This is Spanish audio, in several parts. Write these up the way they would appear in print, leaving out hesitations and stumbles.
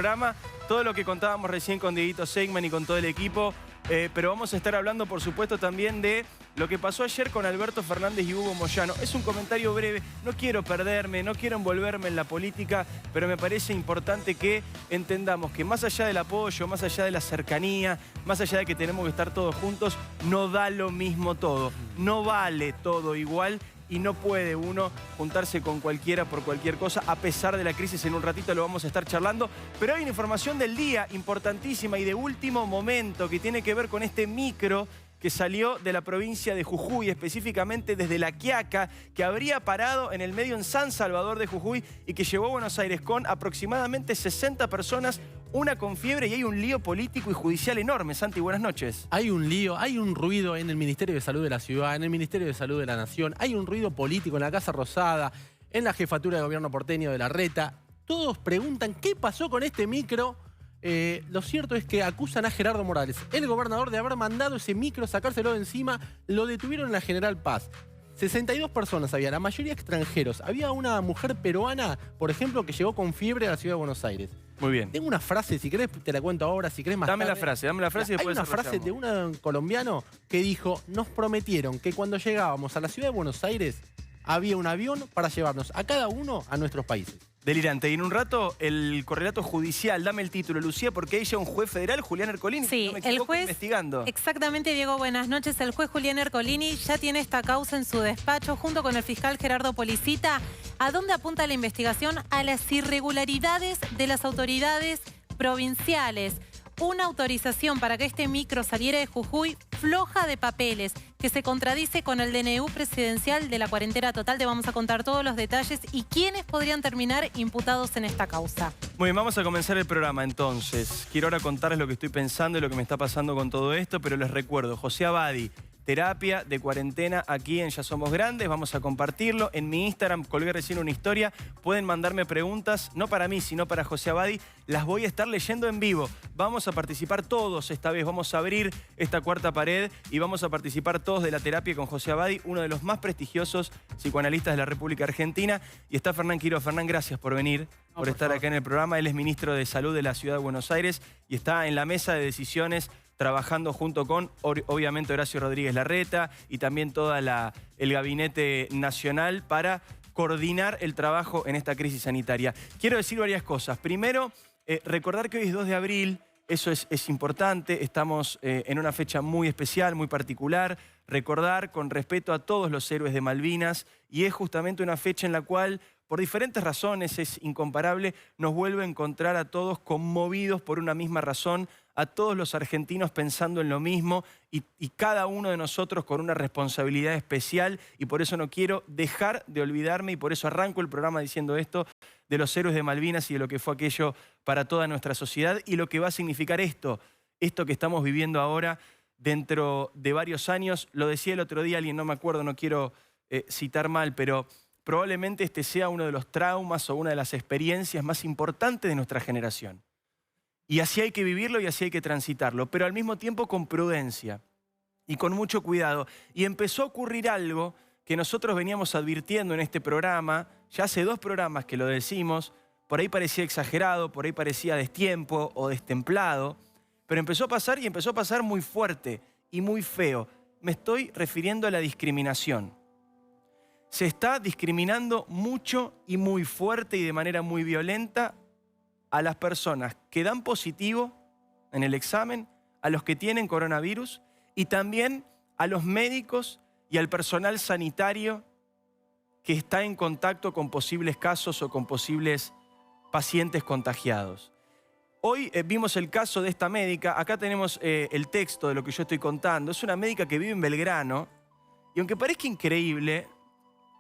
Programa, todo lo que contábamos recién con Dieguito Seigman y con todo el equipo, pero vamos a estar hablando, por supuesto, también de lo que pasó ayer con Alberto Fernández y Hugo Moyano. Es un comentario breve, no quiero perderme, no quiero envolverme en la política, pero me parece importante que entendamos que más allá del apoyo, más allá de la cercanía, más allá de que tenemos que estar todos juntos, no da lo mismo todo, no vale todo igual. Y no puede uno juntarse con cualquiera por cualquier cosa, a pesar de la crisis. En un ratito lo vamos a estar charlando. Pero hay una información del día importantísima y de último momento que tiene que ver con este micro que salió de la provincia de Jujuy, específicamente desde La Quiaca, que habría parado en el medio en San Salvador de Jujuy y que llegó a Buenos Aires con aproximadamente 60 personas, una con fiebre, y hay un lío político y judicial enorme. Santi, buenas noches. Hay un lío, hay un ruido en el Ministerio de Salud de la Ciudad, en el Ministerio de Salud de la Nación, hay un ruido político en la Casa Rosada, en la Jefatura de Gobierno porteño de Larreta. Todos preguntan qué pasó con este micro. Lo cierto es que acusan a Gerardo Morales, el gobernador, de haber mandado ese micro, sacárselo de encima. Lo detuvieron en la General Paz. 62 personas había, la mayoría extranjeros. Había una mujer peruana, por ejemplo, que llegó con fiebre a la ciudad de Buenos Aires. Muy bien. Tengo una frase, si querés te la cuento ahora, si querés más tarde. Dame la frase y después Hay una frase de un colombiano que dijo: nos prometieron que cuando llegábamos a la ciudad de Buenos Aires había un avión para llevarnos a cada uno a nuestros países. Delirante. Y en un rato el correlato judicial, dame el título, Lucía, porque hay ya un juez federal, Julián Ercolini, sí, no me equivoco, el juez, investigando. Exactamente, Diego, buenas noches. El juez Julián Ercolini ya tiene esta causa en su despacho junto con el fiscal Gerardo Policita. ¿A dónde apunta la investigación? A las irregularidades de las autoridades provinciales. Una autorización para que este micro saliera de Jujuy floja de papeles, que se contradice con el DNU presidencial de la cuarentena total. Te vamos a contar todos los detalles y quiénes podrían terminar imputados en esta causa. Muy bien, vamos a comenzar el programa entonces. Quiero ahora contarles lo que estoy pensando y lo que me está pasando con todo esto, pero les recuerdo, José Abadi, terapia de cuarentena aquí en Ya Somos Grandes. Vamos a compartirlo. En mi Instagram colgué recién una historia. Pueden mandarme preguntas, no para mí, sino para José Abadi. Las voy a estar leyendo en vivo. Vamos a participar todos esta vez. Vamos a abrir esta cuarta pared y vamos a participar todos de la terapia con José Abadi, uno de los más prestigiosos psicoanalistas de la República Argentina. Y está Fernán Quiroz. Fernán, gracias por venir, por estar acá en el programa. Él es ministro de Salud de la Ciudad de Buenos Aires y está en la mesa de decisiones trabajando junto con, obviamente, Horacio Rodríguez Larreta y también todo el gabinete nacional para coordinar el trabajo en esta crisis sanitaria. Quiero decir varias cosas. Primero, recordar que hoy es 2 de abril, eso es importante, estamos en una fecha muy especial, muy particular. Recordar con respeto a todos los héroes de Malvinas, y es justamente una fecha en la cual, por diferentes razones, es incomparable, nos vuelve a encontrar a todos conmovidos por una misma razón, a todos los argentinos pensando en lo mismo y cada uno de nosotros con una responsabilidad especial, y por eso no quiero dejar de olvidarme, y por eso arranco el programa diciendo esto, de los héroes de Malvinas y de lo que fue aquello para toda nuestra sociedad y lo que va a significar esto que estamos viviendo ahora dentro de varios años. Lo decía el otro día alguien, no me acuerdo, no quiero citar mal, pero probablemente este sea uno de los traumas o una de las experiencias más importantes de nuestra generación. Y así hay que vivirlo y así hay que transitarlo, pero al mismo tiempo con prudencia y con mucho cuidado. Y empezó a ocurrir algo que nosotros veníamos advirtiendo en este programa, ya hace 2 programas que lo decimos, por ahí parecía exagerado, por ahí parecía destiempo o destemplado, pero empezó a pasar, y empezó a pasar muy fuerte y muy feo. Me estoy refiriendo a la discriminación. Se está discriminando mucho y muy fuerte y de manera muy violenta a las personas que dan positivo en el examen, a los que tienen coronavirus y también a los médicos y al personal sanitario que está en contacto con posibles casos o con posibles pacientes contagiados. Hoy vimos el caso de esta médica. Acá tenemos el texto de lo que yo estoy contando. Es una médica que vive en Belgrano y aunque parezca increíble,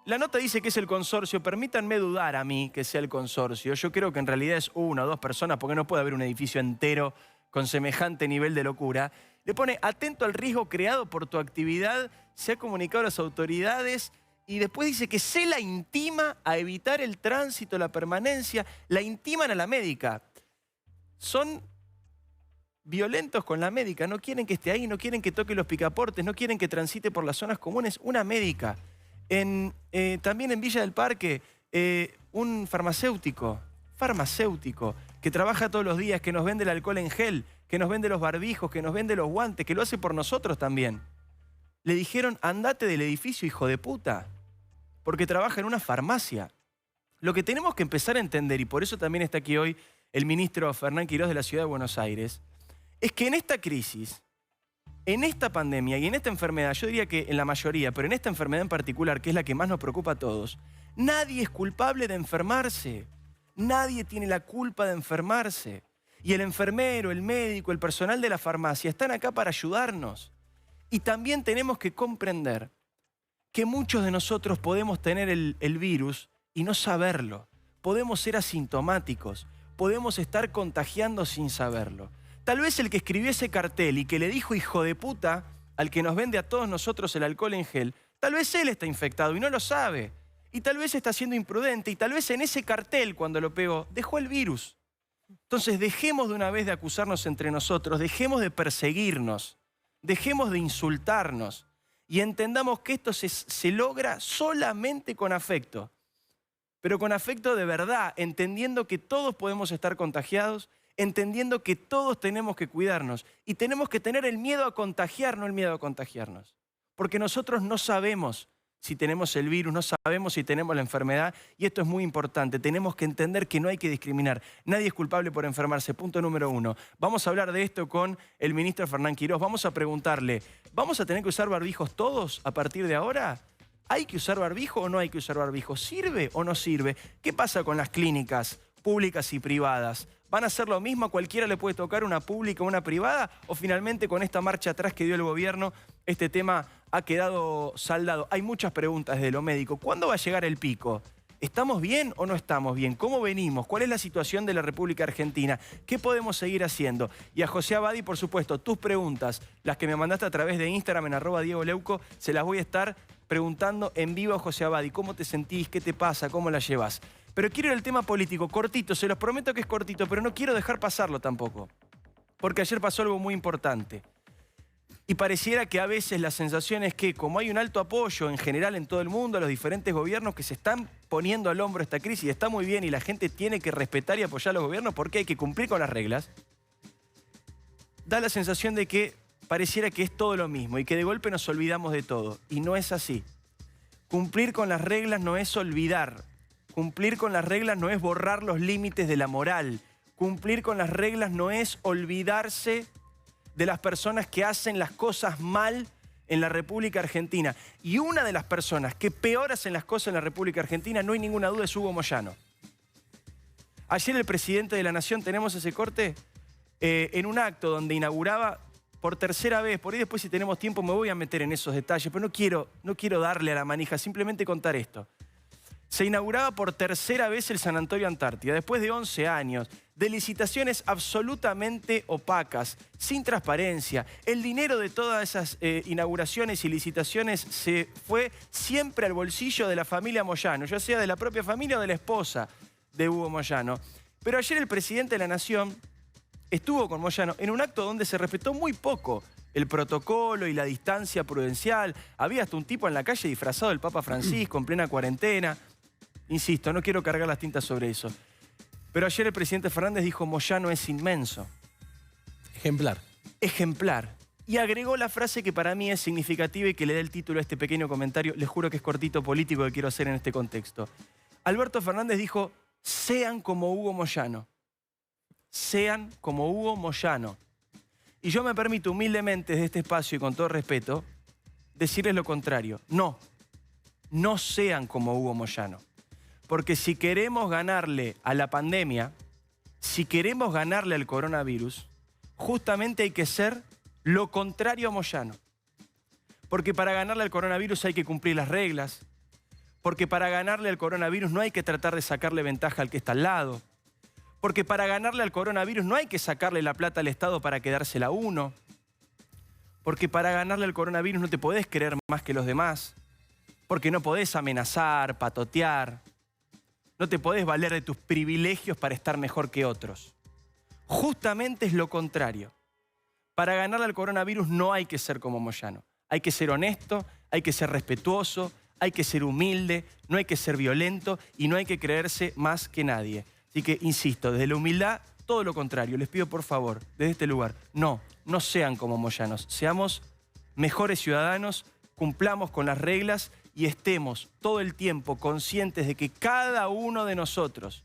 la nota dice que es el consorcio. Permítanme dudar a mí que sea el consorcio. Yo creo que en realidad es 1 o 2 personas, porque no puede haber un edificio entero con semejante nivel de locura. Le pone: atento al riesgo creado por tu actividad, se ha comunicado a las autoridades, y después dice que se la intima a evitar el tránsito, la permanencia. La intiman a la médica. Son violentos con la médica, no quieren que esté ahí, no quieren que toque los picaportes, no quieren que transite por las zonas comunes. Una médica. También en Villa del Parque, un farmacéutico que trabaja todos los días, que nos vende el alcohol en gel, que nos vende los barbijos, que nos vende los guantes, que lo hace por nosotros también. Le dijeron, andate del edificio, hijo de puta, porque trabaja en una farmacia. Lo que tenemos que empezar a entender, y por eso también está aquí hoy el ministro Fernán Quirós de la Ciudad de Buenos Aires, es que en esta crisis, en esta pandemia y en esta enfermedad, yo diría que en la mayoría, pero en esta enfermedad en particular, que es la que más nos preocupa a todos, nadie es culpable de enfermarse. Nadie tiene la culpa de enfermarse. Y el enfermero, el médico, el personal de la farmacia están acá para ayudarnos. Y también tenemos que comprender que muchos de nosotros podemos tener el virus y no saberlo. Podemos ser asintomáticos. Podemos estar contagiando sin saberlo. Tal vez el que escribió ese cartel y que le dijo hijo de puta al que nos vende a todos nosotros el alcohol en gel, tal vez él está infectado y no lo sabe. Y tal vez está siendo imprudente y tal vez en ese cartel cuando lo pegó dejó el virus. Entonces dejemos de una vez de acusarnos entre nosotros, dejemos de perseguirnos, dejemos de insultarnos y entendamos que esto se logra solamente con afecto. Pero con afecto de verdad, entendiendo que todos podemos estar contagiados, entendiendo que todos tenemos que cuidarnos y tenemos que tener el miedo a contagiar, no el miedo a contagiarnos. Porque nosotros no sabemos si tenemos el virus, no sabemos si tenemos la enfermedad y esto es muy importante. Tenemos que entender que no hay que discriminar. Nadie es culpable por enfermarse, punto número 1. Vamos a hablar de esto con el ministro Fernán Quirós. Vamos a preguntarle, ¿vamos a tener que usar barbijos todos a partir de ahora? ¿Hay que usar barbijo o no hay que usar barbijo? ¿Sirve o no sirve? ¿Qué pasa con las clínicas públicas y privadas? ¿Van a hacer lo mismo? ¿A cualquiera le puede tocar una pública o una privada? ¿O finalmente con esta marcha atrás que dio el gobierno, este tema ha quedado saldado? Hay muchas preguntas desde lo médico. ¿Cuándo va a llegar el pico? ¿Estamos bien o no estamos bien? ¿Cómo venimos? ¿Cuál es la situación de la República Argentina? ¿Qué podemos seguir haciendo? Y a José Abadi, por supuesto, tus preguntas, las que me mandaste a través de Instagram en @DiegoLeuco, se las voy a estar preguntando en vivo a José Abadi. ¿Cómo te sentís? ¿Qué te pasa? ¿Cómo la llevas? Pero quiero ir al tema político, cortito, se los prometo que es cortito, pero no quiero dejar pasarlo tampoco. Porque ayer pasó algo muy importante. Y pareciera que a veces la sensación es que, como hay un alto apoyo en general en todo el mundo a los diferentes gobiernos que se están poniendo al hombro esta crisis, y está muy bien y la gente tiene que respetar y apoyar a los gobiernos porque hay que cumplir con las reglas, da la sensación de que pareciera que es todo lo mismo y que de golpe nos olvidamos de todo. Y no es así. Cumplir con las reglas no es olvidar. Cumplir con las reglas no es borrar los límites de la moral. Cumplir con las reglas no es olvidarse de las personas que hacen las cosas mal en la República Argentina. Y una de las personas que peor hacen las cosas en la República Argentina, no hay ninguna duda, es Hugo Moyano. Ayer el presidente de la Nación, ¿tenemos ese corte? En un acto donde inauguraba por tercera vez, por ahí después si tenemos tiempo me voy a meter en esos detalles, pero no quiero darle a la manija, simplemente contar esto. Se inauguraba por tercera vez el San Antonio Antártida, después de 11 años, de licitaciones absolutamente opacas, sin transparencia. El dinero de todas esas inauguraciones y licitaciones se fue siempre al bolsillo de la familia Moyano, ya sea de la propia familia o de la esposa de Hugo Moyano. Pero ayer el presidente de la Nación estuvo con Moyano en un acto donde se respetó muy poco el protocolo y la distancia prudencial. Había hasta un tipo en la calle disfrazado del Papa Francisco en plena cuarentena. Insisto, no quiero cargar las tintas sobre eso. Pero ayer el presidente Fernández dijo, Moyano es inmenso. Ejemplar. Ejemplar. Y agregó la frase que para mí es significativa y que le da el título a este pequeño comentario. Les juro que es cortito político que quiero hacer en este contexto. Alberto Fernández dijo, sean como Hugo Moyano. Sean como Hugo Moyano. Y yo me permito humildemente desde este espacio y con todo respeto decirles lo contrario. No, no sean como Hugo Moyano. Porque si queremos ganarle a la pandemia, si queremos ganarle al coronavirus, justamente hay que ser lo contrario a Moyano. Porque para ganarle al coronavirus hay que cumplir las reglas. Porque para ganarle al coronavirus no hay que tratar de sacarle ventaja al que está al lado. Porque para ganarle al coronavirus no hay que sacarle la plata al Estado para quedársela uno. Porque para ganarle al coronavirus no te podés creer más que los demás. Porque no podés amenazar, patotear. No te podés valer de tus privilegios para estar mejor que otros. Justamente es lo contrario. Para ganarle al coronavirus no hay que ser como Moyano. Hay que ser honesto, hay que ser respetuoso, hay que ser humilde, no hay que ser violento y no hay que creerse más que nadie. Así que, insisto, desde la humildad, todo lo contrario. Les pido, por favor, desde este lugar, no sean como Moyanos. Seamos mejores ciudadanos, cumplamos con las reglas y estemos todo el tiempo conscientes de que cada uno de nosotros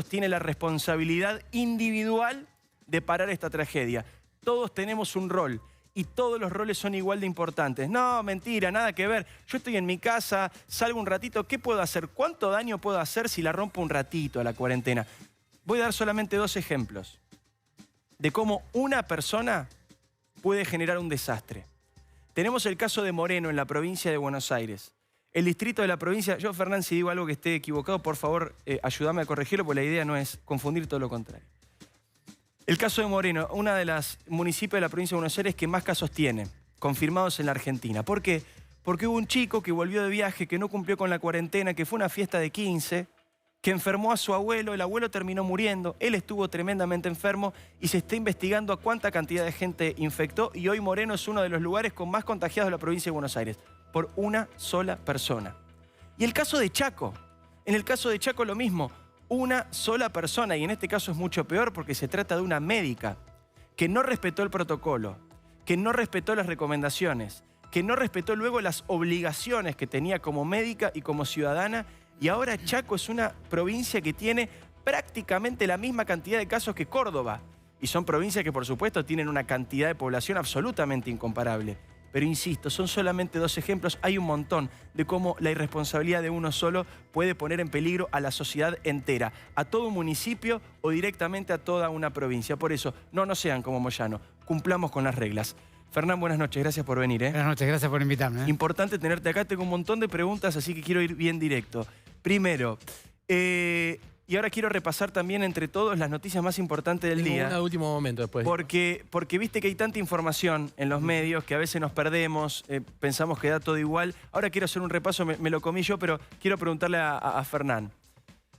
tiene la responsabilidad individual de parar esta tragedia. Todos tenemos un rol y todos los roles son igual de importantes. No, mentira, nada que ver. Yo estoy en mi casa, salgo un ratito, ¿qué puedo hacer? ¿Cuánto daño puedo hacer si la rompo un ratito a la cuarentena? Voy a dar solamente 2 ejemplos de cómo una persona puede generar un desastre. Tenemos el caso de Moreno en la provincia de Buenos Aires. El distrito de la provincia, yo, Fernán, si digo algo que esté equivocado, por favor, ayúdame a corregirlo, porque la idea no es confundir, todo lo contrario. El caso de Moreno, una de las municipios de la provincia de Buenos Aires que más casos tiene, confirmados en la Argentina. ¿Por qué? Porque hubo un chico que volvió de viaje, que no cumplió con la cuarentena, que fue a una fiesta de 15, que enfermó a su abuelo, el abuelo terminó muriendo, él estuvo tremendamente enfermo y se está investigando a cuánta cantidad de gente infectó y hoy Moreno es uno de los lugares con más contagiados de la provincia de Buenos Aires, por una sola persona. Y el caso de Chaco, en el caso de Chaco lo mismo, una sola persona, y en este caso es mucho peor porque se trata de una médica que no respetó el protocolo, que no respetó las recomendaciones, que no respetó luego las obligaciones que tenía como médica y como ciudadana. Y ahora Chaco es una provincia que tiene prácticamente la misma cantidad de casos que Córdoba. Y son provincias que, por supuesto, tienen una cantidad de población absolutamente incomparable. Pero insisto, son solamente 2 ejemplos. Hay un montón de cómo la irresponsabilidad de uno solo puede poner en peligro a la sociedad entera, a todo un municipio o directamente a toda una provincia. Por eso, no sean como Moyano. Cumplamos con las reglas. Fernán, buenas noches. Gracias por venir. Buenas noches, gracias por invitarme. Importante tenerte acá. Tengo un montón de preguntas, así que quiero ir bien directo. Primero, y ahora quiero repasar también entre todos las noticias más importantes del día. Una de último momento después. Porque viste que hay tanta información en los medios que a veces nos perdemos, pensamos que da todo igual. Ahora quiero hacer un repaso, me lo comí yo, pero quiero preguntarle a Fernán.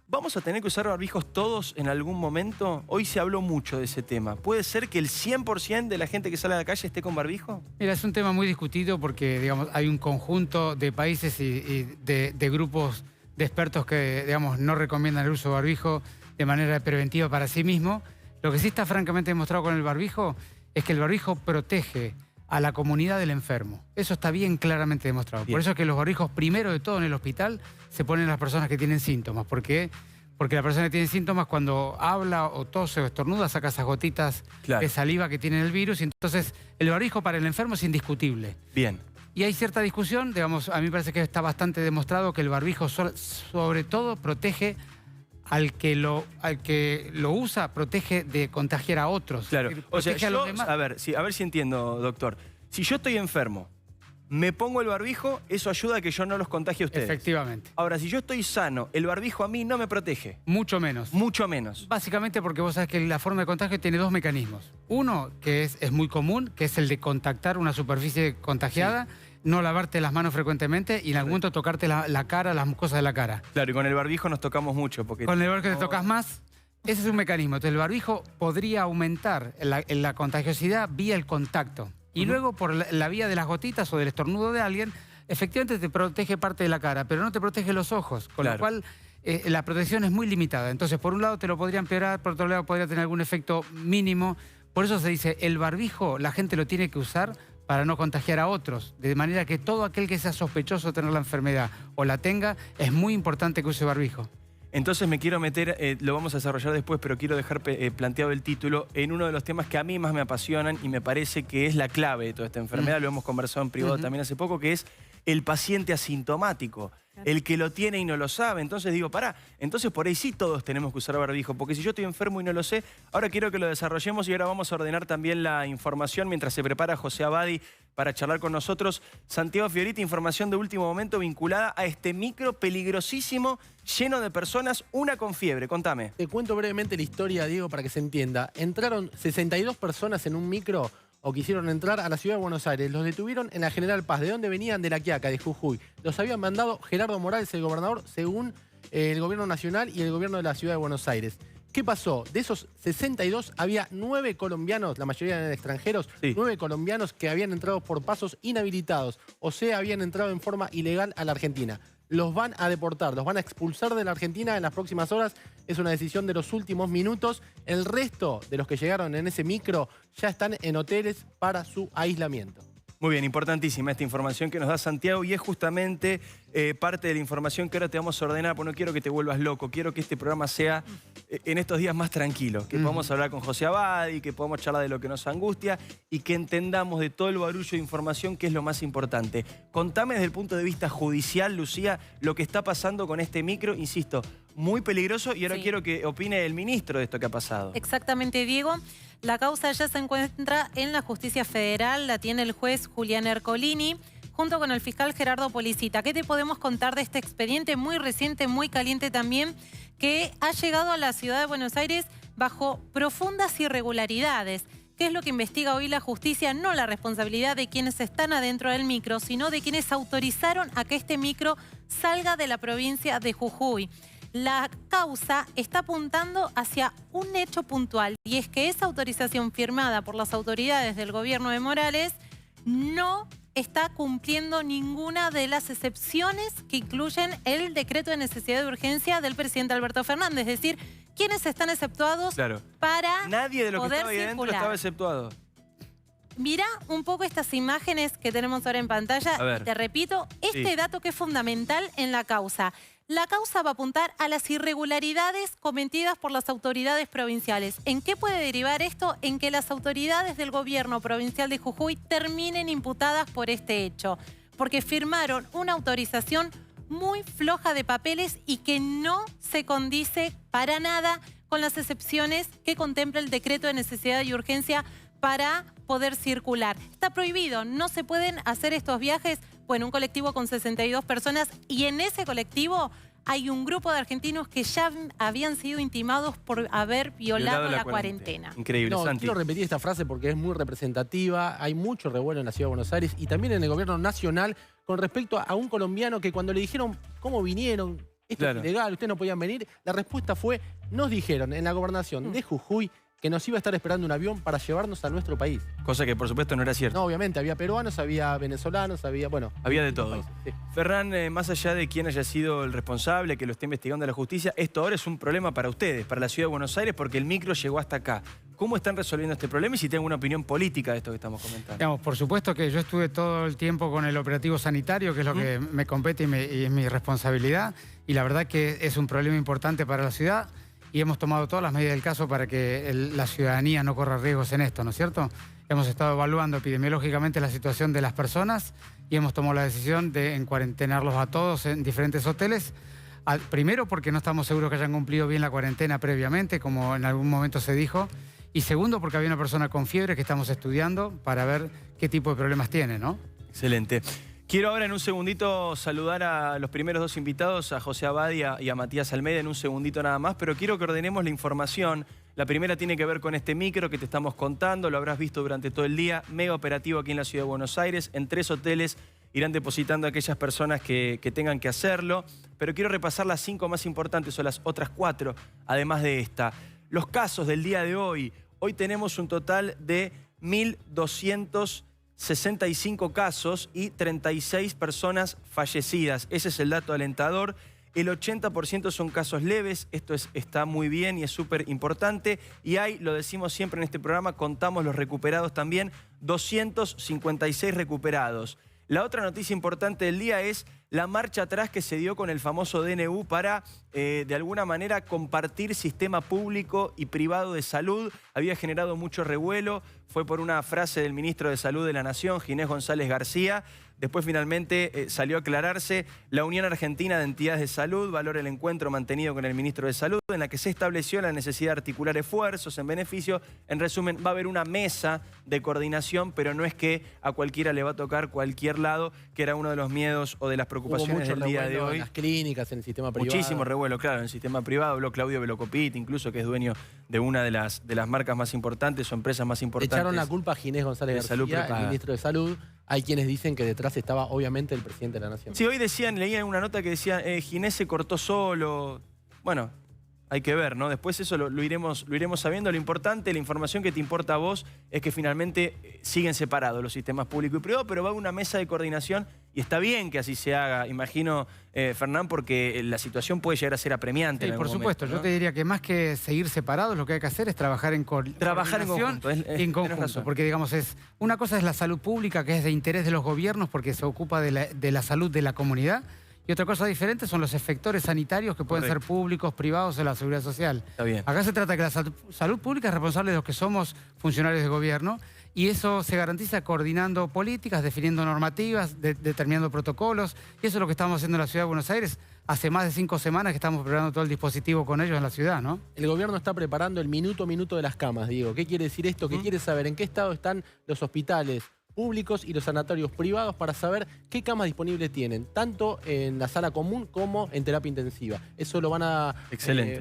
¿Vamos a tener que usar barbijos todos en algún momento? Hoy se habló mucho de ese tema. ¿Puede ser que el 100% de la gente que sale a la calle esté con barbijo? Mira, es un tema muy discutido porque, digamos, hay un conjunto de países y de grupos de expertos que, digamos, no recomiendan el uso de barbijo de manera preventiva para sí mismo. Lo que sí está francamente demostrado con el barbijo es que el barbijo protege a la comunidad del enfermo. Eso está bien claramente demostrado. Bien. Por eso es que los barbijos, primero de todo en el hospital, se ponen a las personas que tienen síntomas. ¿Por qué? Porque la persona que tiene síntomas, cuando habla o tose o estornuda, saca esas gotitas de saliva que tienen el virus. Y entonces, el barbijo para el enfermo es indiscutible. Bien. Y hay cierta discusión, digamos, a mí me parece que está bastante demostrado que el barbijo sobre todo protege al que lo usa, protege de contagiar a otros. Claro, o sea, Protege a los demás. a ver si entiendo, doctor. Si yo estoy enfermo, me pongo el barbijo, eso ayuda a que yo no los contagie a ustedes. Efectivamente. Ahora, si yo estoy sano, el barbijo a mí no me protege. Mucho menos. Mucho menos. Básicamente porque vos sabés que la forma de contagio tiene 2 mecanismos. Uno, que es muy común, que es el de contactar una superficie contagiada, no lavarte las manos frecuentemente y en algún momento tocarte la cara, las mucosas de la cara. Claro, y con el barbijo nos tocamos mucho. Porque Con el barbijo te tocas más. Ese es un mecanismo. Entonces el barbijo podría aumentar la contagiosidad vía el contacto. Y luego por la vía de las gotitas o del estornudo de alguien, efectivamente te protege parte de la cara, pero no te protege los ojos. Con lo cual la protección es muy limitada. Entonces por un lado te lo podría empeorar, por otro lado podría tener algún efecto mínimo. Por eso se dice, el barbijo la gente lo tiene que usar para no contagiar a otros. De manera que todo aquel que sea sospechoso de tener la enfermedad o la tenga, es muy importante que use barbijo. Entonces me quiero meter, lo vamos a desarrollar después, pero quiero dejar planteado el título en uno de los temas que a mí más me apasionan y me parece que es la clave de toda esta enfermedad, lo hemos conversado en privado también hace poco, que es el paciente asintomático, el que lo tiene y no lo sabe. Entonces digo, pará, entonces por ahí sí todos tenemos que usar barbijo, porque si yo estoy enfermo y no lo sé, ahora quiero que lo desarrollemos y ahora vamos a ordenar también la información mientras se prepara José Abadi para charlar con nosotros. Santiago Fioriti, información de último momento vinculada a este micro peligrosísimo, lleno de personas, una con fiebre. Contame. Te cuento brevemente la historia, Diego, para que se entienda. Entraron 62 personas en un micro o quisieron entrar a la ciudad de Buenos Aires. Los detuvieron en la General Paz. ¿De dónde venían? De La Quiaca, de Jujuy. Los habían mandado Gerardo Morales, el gobernador, según el gobierno nacional y el gobierno de la ciudad de Buenos Aires. ¿Qué pasó? De esos 62 había 9 colombianos, la mayoría eran extranjeros, 9 colombianos que habían entrado por pasos inhabilitados, o sea, habían entrado en forma ilegal a la Argentina. los van a deportar, los van a expulsar de la Argentina en las próximas horas. Es una decisión de los últimos minutos. El resto de los que llegaron en ese micro ya están en hoteles para su aislamiento. Muy bien, importantísima esta información que nos da Santiago y es justamente parte de la información que ahora te vamos a ordenar, porque no quiero que te vuelvas loco, quiero que este programa sea en estos días más tranquilo, que podamos hablar con José Abadi, que podamos charlar de lo que nos angustia y que entendamos de todo el barullo de información que es lo más importante. Contame desde el punto de vista judicial, Lucía, lo que está pasando con este micro, insisto, muy peligroso y ahora quiero que opine el ministro de esto que ha pasado. Exactamente, Diego. La causa ya se encuentra en la Justicia Federal, la tiene el juez Julián Ercolini, junto con el fiscal Gerardo Policita. ¿Qué te podemos contar de este expediente muy reciente, muy caliente también, que ha llegado a la ciudad de Buenos Aires bajo profundas irregularidades? ¿Qué es lo que investiga hoy la justicia? No la responsabilidad de quienes están adentro del micro, sino de quienes autorizaron a que este micro salga de la provincia de Jujuy. La causa está apuntando hacia un hecho puntual, y es que esa autorización firmada por las autoridades del gobierno de Morales no está cumpliendo ninguna de las excepciones que incluyen el decreto de necesidad de urgencia del presidente Alberto Fernández. Es decir, quienes están exceptuados para nadie de lo que poder estaba ahí adentro circular. estaba exceptuado. Mirá un poco estas imágenes que tenemos ahora en pantalla. A ver. Te repito, este dato que es fundamental en la causa. La causa va a apuntar a las irregularidades cometidas por las autoridades provinciales. ¿En qué puede derivar esto? En que las autoridades del gobierno provincial de Jujuy terminen imputadas por este hecho. Porque firmaron una autorización muy floja de papeles y que no se condice para nada con las excepciones que contempla el decreto de necesidad y urgencia para poder circular. Está prohibido, no se pueden hacer estos viajes. Bueno, un colectivo con 62 personas y en ese colectivo hay un grupo de argentinos que ya habían sido intimados por haber violado la cuarentena. Increíble, No, Santi. quiero repetir esta frase porque es muy representativa. Hay mucho revuelo en la Ciudad de Buenos Aires y también en el gobierno nacional con respecto a un colombiano que cuando le dijeron cómo vinieron, esto es ilegal, ustedes no podían venir, la respuesta fue, nos dijeron en la gobernación de Jujuy que nos iba a estar esperando un avión para llevarnos a nuestro país. Cosa que por supuesto no era cierto. No, obviamente, había peruanos, había venezolanos, había, bueno... Había de todo. países, sí. Ferran, más allá de quién haya sido el responsable, que lo esté investigando la justicia, esto ahora es un problema para ustedes, para la Ciudad de Buenos Aires, porque el micro llegó hasta acá. ¿Cómo están resolviendo este problema y si tienen una opinión política de esto que estamos comentando? Digamos, por supuesto que yo estuve todo el tiempo con el operativo sanitario, que es lo que me compete y es mi responsabilidad, y la verdad que es un problema importante para la ciudad. Y hemos tomado todas las medidas del caso para que la ciudadanía no corra riesgos en esto, ¿no es cierto? Hemos estado evaluando epidemiológicamente la situación de las personas y hemos tomado la decisión de encuarentenarlos a todos en diferentes hoteles. Primero, porque no estamos seguros que hayan cumplido bien la cuarentena previamente, como en algún momento se dijo. Y segundo, porque había una persona con fiebre que estamos estudiando para ver qué tipo de problemas tiene, ¿no? Excelente. Quiero ahora en un segundito saludar a los primeros dos invitados, a José Abadi y a Matías Almeida, en un segundito nada más, pero quiero que ordenemos la información. La primera tiene que ver con este micro que te estamos contando, lo habrás visto durante todo el día, mega operativo aquí en la Ciudad de Buenos Aires. En 3 hoteles irán depositando a aquellas personas que tengan que hacerlo, pero quiero repasar las 5 más importantes o las otras 4, además de esta. Los casos del día de hoy. Hoy tenemos un total de 1.265 casos y 36 personas fallecidas. Ese es el dato alentador. El 80% son casos leves. Esto está muy bien y es súper importante. Y hay, lo decimos siempre en este programa, contamos los recuperados también, 256 recuperados. La otra noticia importante del día es la marcha atrás que se dio con el famoso DNU para, de alguna manera, compartir sistema público y privado de salud. Había generado mucho revuelo. Fue por una frase del ministro de Salud de la Nación, Ginés González García. Después finalmente salió a aclararse. La Unión Argentina de Entidades de Salud valora el encuentro mantenido con el ministro de Salud, en la que se estableció la necesidad de articular esfuerzos en beneficio. En resumen, va a haber una mesa de coordinación, pero no es que a cualquiera le va a tocar cualquier lado, que era uno de los miedos o de las preocupaciones del día de hoy. En las clínicas, en el sistema privado. Muchísimo revuelo, claro, en el sistema privado. Habló Claudio Velocopit, incluso, que es dueño de una de las marcas más importantes o empresas más importantes. Echaron la culpa a Ginés González García, el ministro de Salud. Hay quienes dicen que detrás estaba, obviamente, el presidente de la Nación. Sí, hoy leía una nota que decía, Ginés se cortó solo. Bueno, hay que ver, ¿no? Después eso lo iremos sabiendo. Lo importante, la información que te importa a vos, es que finalmente siguen separados los sistemas público y privado, pero va a haber una mesa de coordinación y está bien que así se haga, imagino, Fernán, porque la situación puede llegar a ser apremiante. Sí, en algún por supuesto. momento, ¿no? Yo te diría que más que seguir separados, lo que hay que hacer es trabajar en coordinación conjunto. y en Tenés conjunto. razón. Porque, digamos, una cosa es la salud pública, que es de interés de los gobiernos porque se ocupa de la salud de la comunidad. Y otra cosa diferente son los efectores sanitarios que pueden ser públicos, privados o la seguridad social. Está bien. Acá se trata que la salud pública es responsable de los que somos funcionarios de gobierno y eso se garantiza coordinando políticas, definiendo normativas, determinando protocolos. Y eso es lo que estamos haciendo en la Ciudad de Buenos Aires. Hace más de 5 semanas que estamos preparando todo el dispositivo con ellos en la ciudad, ¿no? El gobierno está preparando el minuto a minuto de las camas, Diego. ¿Qué quiere decir esto? ¿Qué quiere saber? ¿En qué estado están los hospitales públicos y los sanatorios privados para saber qué camas disponibles tienen, tanto en la sala común como en terapia intensiva? Eso lo van a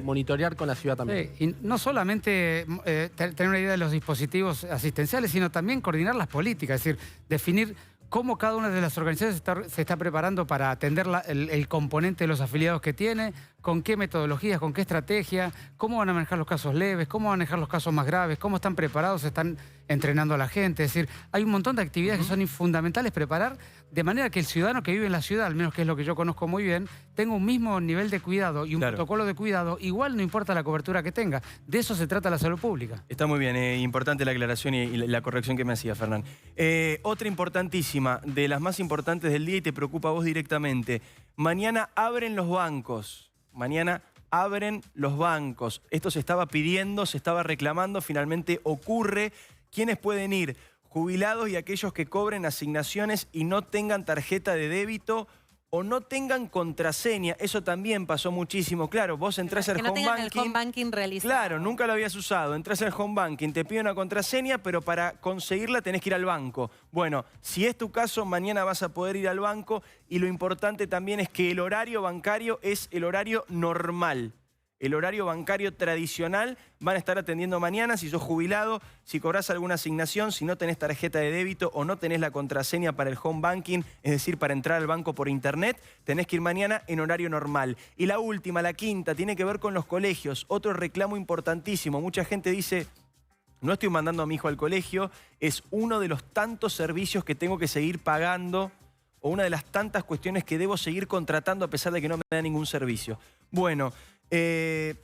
monitorear con la ciudad también. Sí, y no solamente tener una idea de los dispositivos asistenciales, sino también coordinar las políticas, es decir, definir cómo cada una de las organizaciones se está preparando para atender el componente de los afiliados que tiene, con qué metodologías, con qué estrategia, cómo van a manejar los casos leves, cómo van a manejar los casos más graves, cómo están preparados, están entrenando a la gente. Es decir, hay un montón de actividades que son fundamentales preparar de manera que el ciudadano que vive en la ciudad, al menos que es lo que yo conozco muy bien, tenga un mismo nivel de cuidado y un protocolo de cuidado, igual no importa la cobertura que tenga. De eso se trata la salud pública. Está muy bien, importante la aclaración y la corrección que me hacía, Fernán. Otra importantísima, de las más importantes del día y te preocupa a vos directamente. Mañana abren los bancos. Mañana abren los bancos. Esto se estaba pidiendo, se estaba reclamando, finalmente ocurre. ¿Quiénes pueden ir? Jubilados y aquellos que cobren asignaciones y no tengan tarjeta de débito o no tengan contraseña. Eso también pasó muchísimo. Claro, vos entras al home banking. El home banking realizado. Claro, nunca lo habías usado. Entras al home banking, te pide una contraseña, pero para conseguirla tenés que ir al banco. Bueno, si es tu caso, mañana vas a poder ir al banco y lo importante también es que el horario bancario es el horario normal. El horario bancario tradicional van a estar atendiendo mañana si sos jubilado, si cobrás alguna asignación, si no tenés tarjeta de débito o no tenés la contraseña para el home banking, es decir, para entrar al banco por internet, tenés que ir mañana en horario normal. Y la última, la quinta, tiene que ver con los colegios. Otro reclamo importantísimo. Mucha gente dice, no estoy mandando a mi hijo al colegio, es uno de los tantos servicios que tengo que seguir pagando o una de las tantas cuestiones que debo seguir contratando a pesar de que no me da ningún servicio. Bueno, es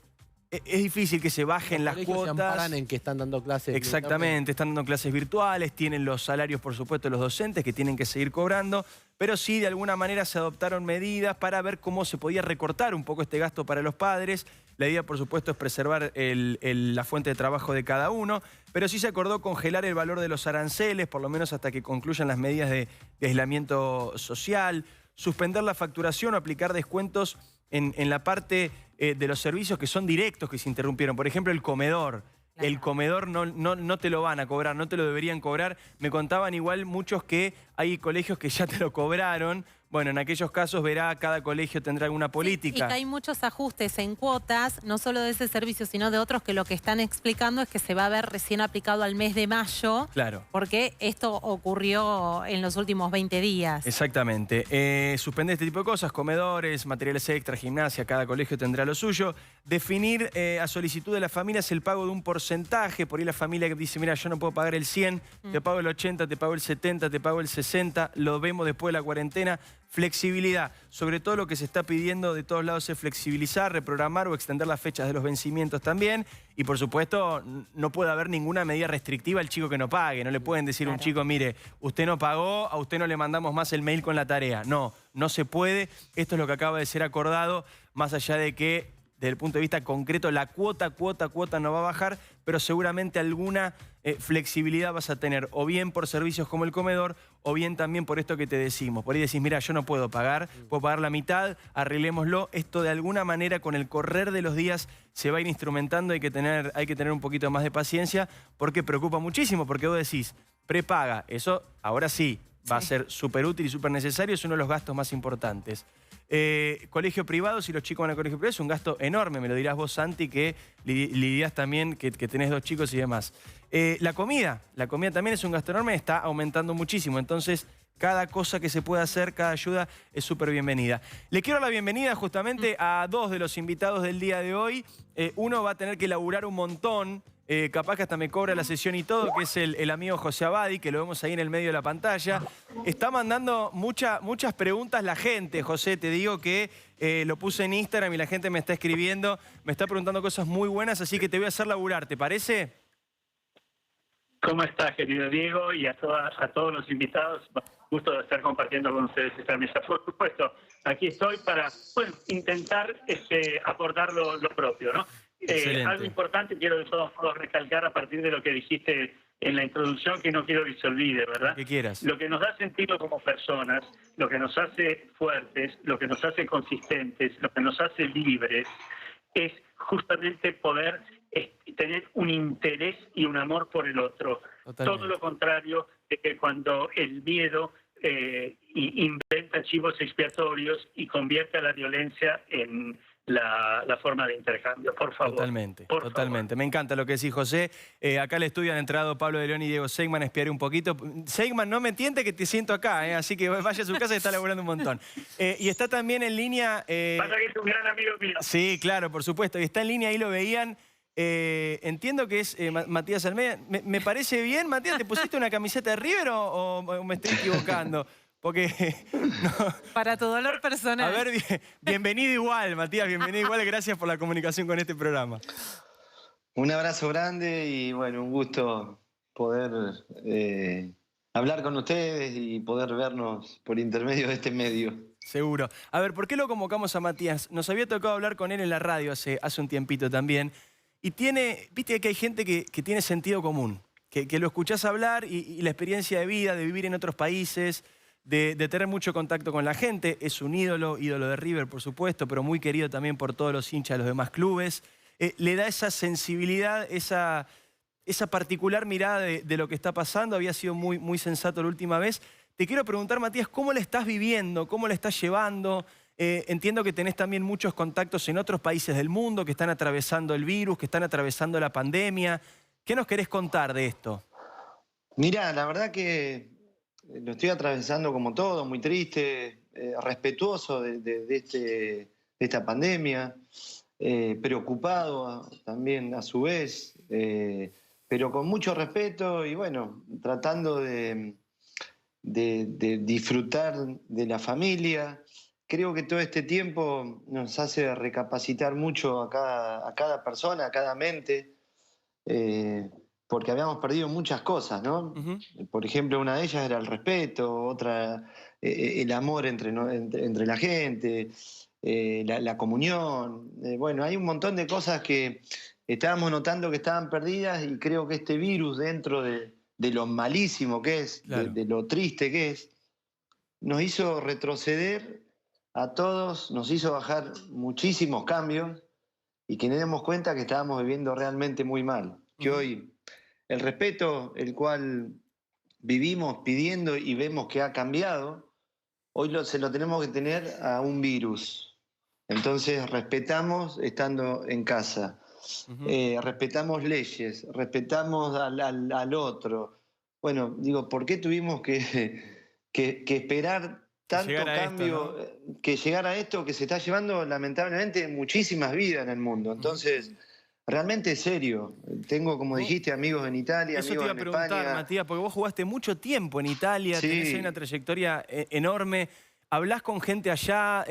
difícil que se bajen las cuotas. Se amparan en que están dando clases. Exactamente, están dando clases virtuales, tienen los salarios, por supuesto, de los docentes que tienen que seguir cobrando, pero sí, de alguna manera se adoptaron medidas para ver cómo se podía recortar un poco este gasto para los padres. La idea, por supuesto, es preservar la fuente de trabajo de cada uno, pero sí se acordó congelar el valor de los aranceles, por lo menos hasta que concluyan las medidas de aislamiento social, suspender la facturación o aplicar descuentos en la parte de los servicios que son directos que se interrumpieron. Por ejemplo, el comedor. Claro. El comedor no te lo van a cobrar, no te lo deberían cobrar. Me contaban igual muchos que hay colegios que ya te lo cobraron. Bueno, en aquellos casos cada colegio tendrá alguna política. Sí, y que hay muchos ajustes en cuotas, no solo de ese servicio, sino de otros que lo que están explicando es que se va a ver recién aplicado al mes de mayo. Claro. Porque esto ocurrió en los últimos 20 días. Exactamente. Suspender este tipo de cosas, comedores, materiales extra, gimnasia, cada colegio tendrá lo suyo. Definir a solicitud de las familias el pago de un porcentaje. Por ahí la familia que dice, mira, yo no puedo pagar el 100, te pago el 80, te pago el 70, te pago el 60, lo vemos después de la cuarentena. Flexibilidad. Sobre todo lo que se está pidiendo de todos lados es flexibilizar, reprogramar o extender las fechas de los vencimientos también. Y por supuesto, no puede haber ninguna medida restrictiva al chico que no pague. No le pueden decir a un chico, mire, usted no pagó, a usted no le mandamos más el mail con la tarea. No, no se puede. Esto es lo que acaba de ser acordado, más allá de que, desde el punto de vista concreto, la cuota no va a bajar, pero seguramente alguna flexibilidad vas a tener, o bien por servicios como el comedor, o bien también por esto que te decimos. Por ahí decís, mira, yo no puedo pagar la mitad, arreglémoslo. Esto de alguna manera con el correr de los días se va a ir instrumentando, hay que tener un poquito más de paciencia, porque preocupa muchísimo, porque vos decís, prepaga, eso ahora sí va a ser súper útil y súper necesario, es uno de los gastos más importantes. Colegio privado, si los chicos van a colegio privado, es un gasto enorme, me lo dirás vos, Santi, que lidiás también, que tenés 2 chicos y demás. La comida también es un gasto enorme, está aumentando muchísimo, entonces cada cosa que se pueda hacer, cada ayuda es súper bienvenida. Le quiero dar la bienvenida justamente a 2 de los invitados del día de hoy. Uno va a tener que laburar un montón capaz que hasta me cobra la sesión y todo, que es el amigo José Abadi, que lo vemos ahí en el medio de la pantalla. Está mandando muchas preguntas la gente, José, te digo que lo puse en Instagram y la gente me está escribiendo, me está preguntando cosas muy buenas, así que te voy a hacer laburar, ¿te parece? ¿Cómo estás, querido Diego? Y a todos los invitados, gusto de estar compartiendo con ustedes esta mesa. Por supuesto, aquí estoy para intentar aportar lo propio, ¿no? Algo importante quiero de todos modos recalcar a partir de lo que dijiste en la introducción, que no quiero que se olvide, ¿verdad? Lo que quieras. Lo que nos da sentido como personas, lo que nos hace fuertes, lo que nos hace consistentes, lo que nos hace libres, es justamente poder tener un interés y un amor por el otro. Totalmente. Todo lo contrario de que cuando el miedo inventa chivos expiatorios y convierte a la violencia en la forma de intercambio. Por favor. Totalmente, por totalmente. favor. Me encanta lo que decís, José. Acá al estudio han entrado Pablo de León y Diego Seigman, espiaré un poquito. Seigman, no me tiente que te siento acá, así que vaya a su casa y está laburando un montón. Y está también en línea... Pasa que es un gran amigo mío. Sí, claro, por supuesto. Y está en línea, ahí lo veían. Entiendo que es Matías Almeida. ¿Me parece bien, Matías? ¿Te pusiste una camiseta de River o me estoy equivocando? Porque... no. Para tu dolor personal. A ver, bienvenido igual, Matías, bienvenido igual. Gracias por la comunicación con este programa. Un abrazo grande y bueno, un gusto poder hablar con ustedes y poder vernos por intermedio de este medio. Seguro. A ver, ¿por qué lo convocamos a Matías? Nos había tocado hablar con él en la radio hace un tiempito también. Y viste que hay gente que tiene sentido común, que lo escuchás hablar y la experiencia de vida, de vivir en otros países, de tener mucho contacto con la gente. Es un ídolo de River, por supuesto, pero muy querido también por todos los hinchas de los demás clubes. Le da esa sensibilidad, esa particular mirada de lo que está pasando. Había sido muy sensato la última vez. Te quiero preguntar, Matías, ¿cómo la estás viviendo? ¿Cómo la estás llevando? Entiendo que tenés también muchos contactos en otros países del mundo que están atravesando el virus, que están atravesando la pandemia. ¿Qué nos querés contar de esto? Mirá, la verdad que lo estoy atravesando como todo, muy triste, respetuoso de esta pandemia, preocupado también a su vez, pero con mucho respeto y bueno, tratando de disfrutar de la familia. Creo que todo este tiempo nos hace recapacitar mucho a cada persona, a cada mente, porque habíamos perdido muchas cosas, ¿no? Uh-huh. Por ejemplo, una de ellas era el respeto, otra el amor entre la gente, la comunión. Bueno, hay un montón de cosas que estábamos notando que estaban perdidas y creo que este virus, dentro de lo malísimo que es, claro, de lo triste que es, nos hizo retroceder a todos, nos hizo bajar muchísimos cambios y que nos demos cuenta que estábamos viviendo realmente muy mal. Que hoy el respeto, el cual vivimos pidiendo y vemos que ha cambiado, hoy se lo tenemos que tener a un virus. Entonces respetamos estando en casa, respetamos leyes, respetamos al otro. Bueno, digo, ¿por qué tuvimos que esperar tanto cambio, esto, ¿no? Que llegar a esto que se está llevando lamentablemente muchísimas vidas en el mundo? Entonces, realmente es serio. Tengo, como dijiste, amigos en Italia, eso amigos te iba a preguntar, España. Matías, porque vos jugaste mucho tiempo en Italia, sí, tenés ahí una trayectoria enorme. Hablás con gente allá,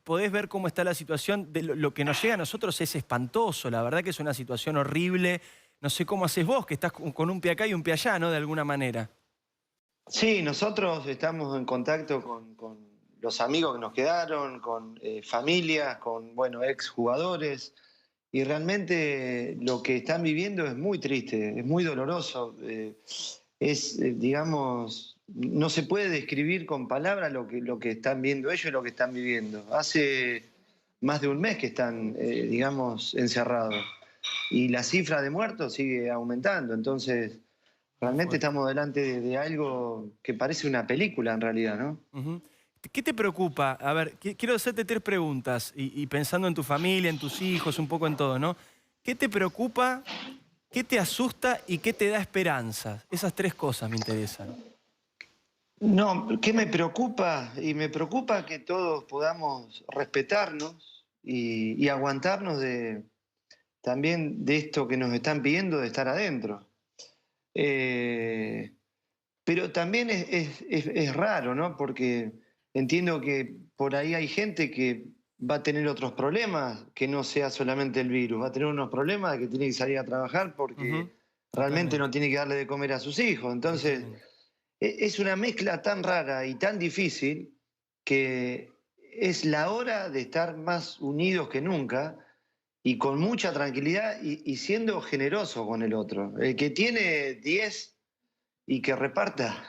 podés ver cómo está la situación. Lo que nos llega a nosotros es espantoso, la verdad que es una situación horrible. No sé cómo haces vos, que estás con un pie acá y un pie allá, ¿no? De alguna manera. Sí, nosotros estamos en contacto con los amigos que nos quedaron, con familias, con, bueno, exjugadores, y realmente lo que están viviendo es muy triste, es muy doloroso. Digamos, no se puede describir con palabras lo que están viendo ellos y lo que están viviendo. Hace más de un mes que están, digamos, encerrados, y la cifra de muertos sigue aumentando, entonces... Realmente estamos delante de algo que parece una película en realidad, ¿no? ¿Qué te preocupa? A ver, quiero hacerte 3 preguntas y pensando en tu familia, en tus hijos, un poco en todo, ¿no? ¿Qué te preocupa, qué te asusta y qué te da esperanza? Esas 3 cosas me interesan. No, ¿qué me preocupa? Y me preocupa que todos podamos respetarnos y aguantarnos de también de esto que nos están pidiendo de estar adentro. Pero también es raro, ¿no? Porque entiendo que por ahí hay gente que va a tener otros problemas, que no sea solamente el virus, va a tener unos problemas de que tiene que salir a trabajar porque realmente no tiene que darle de comer a sus hijos. Entonces, es una mezcla tan rara y tan difícil que es la hora de estar más unidos que nunca y con mucha tranquilidad y siendo generoso con el otro. El que tiene 10 y que reparta.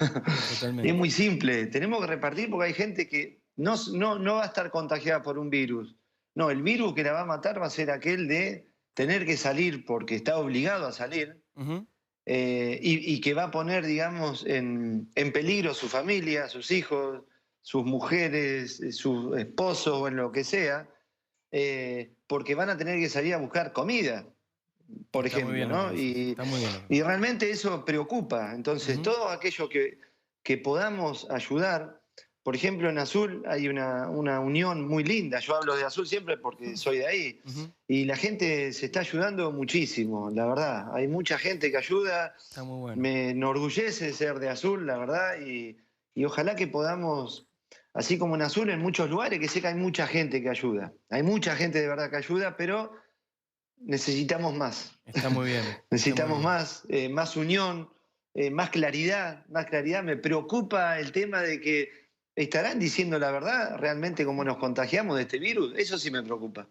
Totalmente. Es muy simple. Tenemos que repartir porque hay gente que no va a estar contagiada por un virus. No, el virus que la va a matar va a ser aquel de tener que salir porque está obligado a salir y que va a poner, digamos, en peligro su familia, sus hijos, sus mujeres, sus esposos o en lo que sea, porque van a tener que salir a buscar comida, por Está muy ejemplo, bien, ¿no? está muy bien. Y realmente eso preocupa. Entonces, todo aquello que podamos ayudar, por ejemplo, en Azul hay una unión muy linda. Yo hablo de Azul siempre porque soy de ahí. Y la gente se está ayudando muchísimo, la verdad. Hay mucha gente que ayuda. Está muy bueno. Me enorgullece ser de Azul, la verdad. Y ojalá que podamos, así como en Azul, en muchos lugares, que sé que hay mucha gente que ayuda. Hay mucha gente de verdad que ayuda, pero necesitamos más. Está muy bien. Necesitamos más unión, más claridad, más claridad. Me preocupa el tema de que estarán diciendo la verdad realmente cómo nos contagiamos de este virus. Eso sí me preocupa.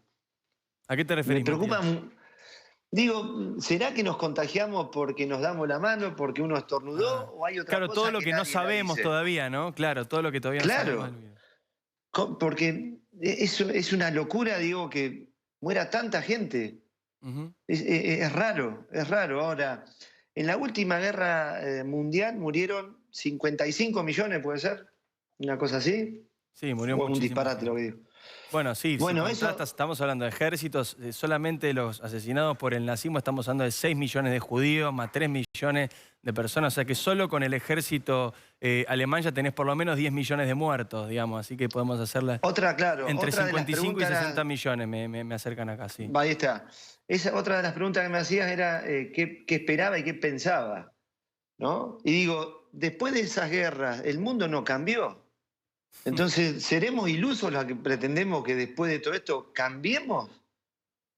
¿A qué te referís? Me preocupa, Matías? digo, ¿será que nos contagiamos porque nos damos la mano, porque uno estornudó o hay otra Claro, cosa todo lo que no nadie la sabemos dice? todavía, ¿no? Claro, todo lo que todavía no Claro. sabemos. Porque eso es una locura, digo, que muera tanta gente. Es raro, es raro. Ahora, en la última guerra mundial murieron 55 millones, ¿puede ser? ¿Una cosa así? Sí, murió O es un muchísimo. disparate lo que digo. Bueno, sí, Bueno, si eso- contrastas, estamos hablando de ejércitos, solamente los asesinados por el nazismo estamos hablando de 6 millones de judíos, más 3 millones de personas, o sea que solo con el ejército alemán ya tenés por lo menos 10 millones de muertos, digamos, así que podemos hacerla Otra, claro. entre otra de las 55 y preguntas 60 millones, me acercan acá, sí. Ahí está. Otra de las preguntas que me hacías era qué esperaba y qué pensaba, ¿no? Y digo, después de esas guerras, ¿el mundo no cambió? Entonces, ¿seremos ilusos los que pretendemos que después de todo esto cambiemos?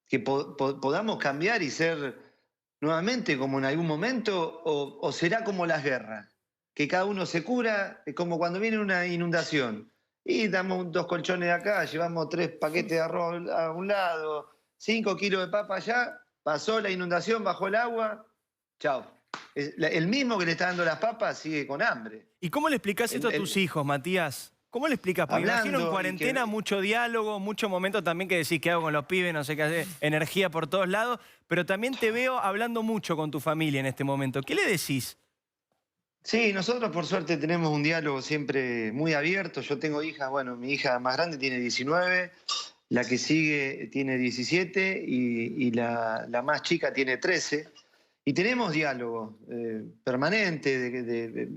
¿Que podamos cambiar y ser nuevamente como en algún momento? ¿O será como las guerras? Que cada uno se cura, es como cuando viene una inundación. Y damos 2 colchones de acá, llevamos 3 paquetes de arroz a un lado, 5 kilos de papa allá, pasó la inundación, bajó el agua, chao. El mismo que le está dando las papas sigue con hambre. ¿Y cómo le explicás esto a tus hijos, Matías? ¿Cómo le explicas? Porque Hablando imagino en y cuarentena que- mucho diálogo, mucho momento también que decís qué hago con los pibes, no sé qué hacer, energía por todos lados, pero también te veo hablando mucho con tu familia en este momento. ¿Qué le decís? Sí, nosotros por suerte tenemos un diálogo siempre muy abierto. Yo tengo hijas, bueno, mi hija más grande tiene 19, la que sigue tiene 17 y la más chica tiene 13. Y tenemos diálogo permanente.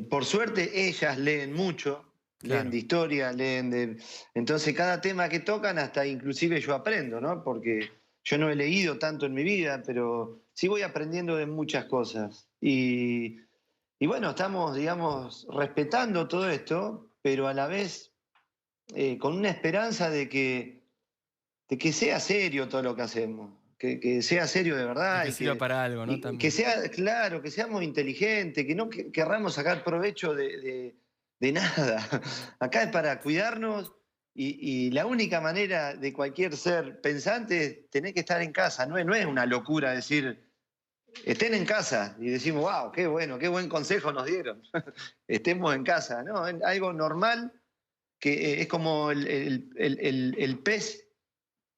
Por suerte ellas leen mucho, Claro. leen de historia, leen de... Entonces cada tema que tocan hasta inclusive yo aprendo, ¿no? Porque yo no he leído tanto en mi vida, pero sí voy aprendiendo de muchas cosas. Y bueno, estamos, digamos, respetando todo esto, pero a la vez con una esperanza de que sea serio todo lo que hacemos, que sea serio de verdad. Que sirva para algo, ¿no? y También. que sea, claro, que seamos inteligentes, que no querramos sacar provecho de nada. Acá es para cuidarnos y la única manera de cualquier ser pensante es tener que estar en casa. No es una locura decir... Estén en casa y decimos, wow, qué bueno, qué buen consejo nos dieron. Estemos en casa, ¿no? Algo normal que es como el pez,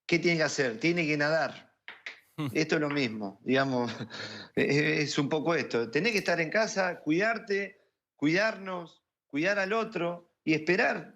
¿qué tiene que hacer? Tiene que nadar. Esto es lo mismo, digamos, es un poco esto. Tenés que estar en casa, cuidarte, cuidarnos, cuidar al otro y esperar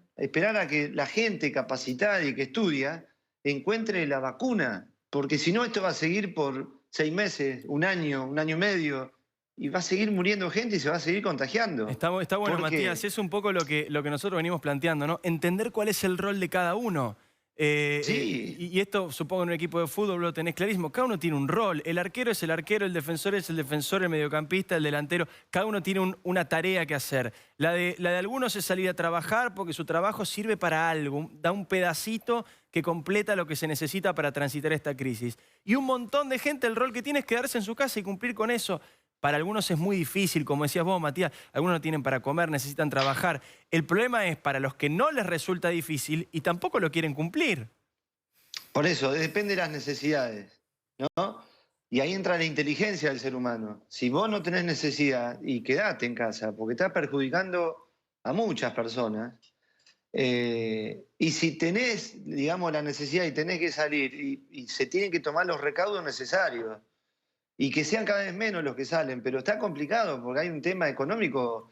a que la gente capacitada y que estudia encuentre la vacuna, porque si no esto va a seguir por 6 meses, un año y medio, y va a seguir muriendo gente y se va a seguir contagiando. Está bueno, Porque- Matías, es un poco lo que nosotros venimos planteando, ¿no? Entender cuál es el rol de cada uno. Sí. Y esto, supongo, en un equipo de fútbol lo tenés clarísimo. Cada uno tiene un rol. El arquero es el arquero, el defensor es el defensor, el mediocampista, el delantero. Cada uno tiene una tarea que hacer. La de algunos es salir a trabajar porque su trabajo sirve para algo. Da un pedacito que completa lo que se necesita para transitar esta crisis. Y un montón de gente, el rol que tiene es quedarse en su casa y cumplir con eso. Para algunos es muy difícil, como decías vos, Matías. Algunos no tienen para comer, necesitan trabajar. El problema es para los que no les resulta difícil y tampoco lo quieren cumplir. Por eso, depende de las necesidades, ¿no? Y ahí entra la inteligencia del ser humano. Si vos no tenés necesidad, y quedate en casa, porque estás perjudicando a muchas personas. Y si tenés, digamos, la necesidad y tenés que salir, y se tienen que tomar los recaudos necesarios, y que sean cada vez menos los que salen, pero está complicado porque hay un tema económico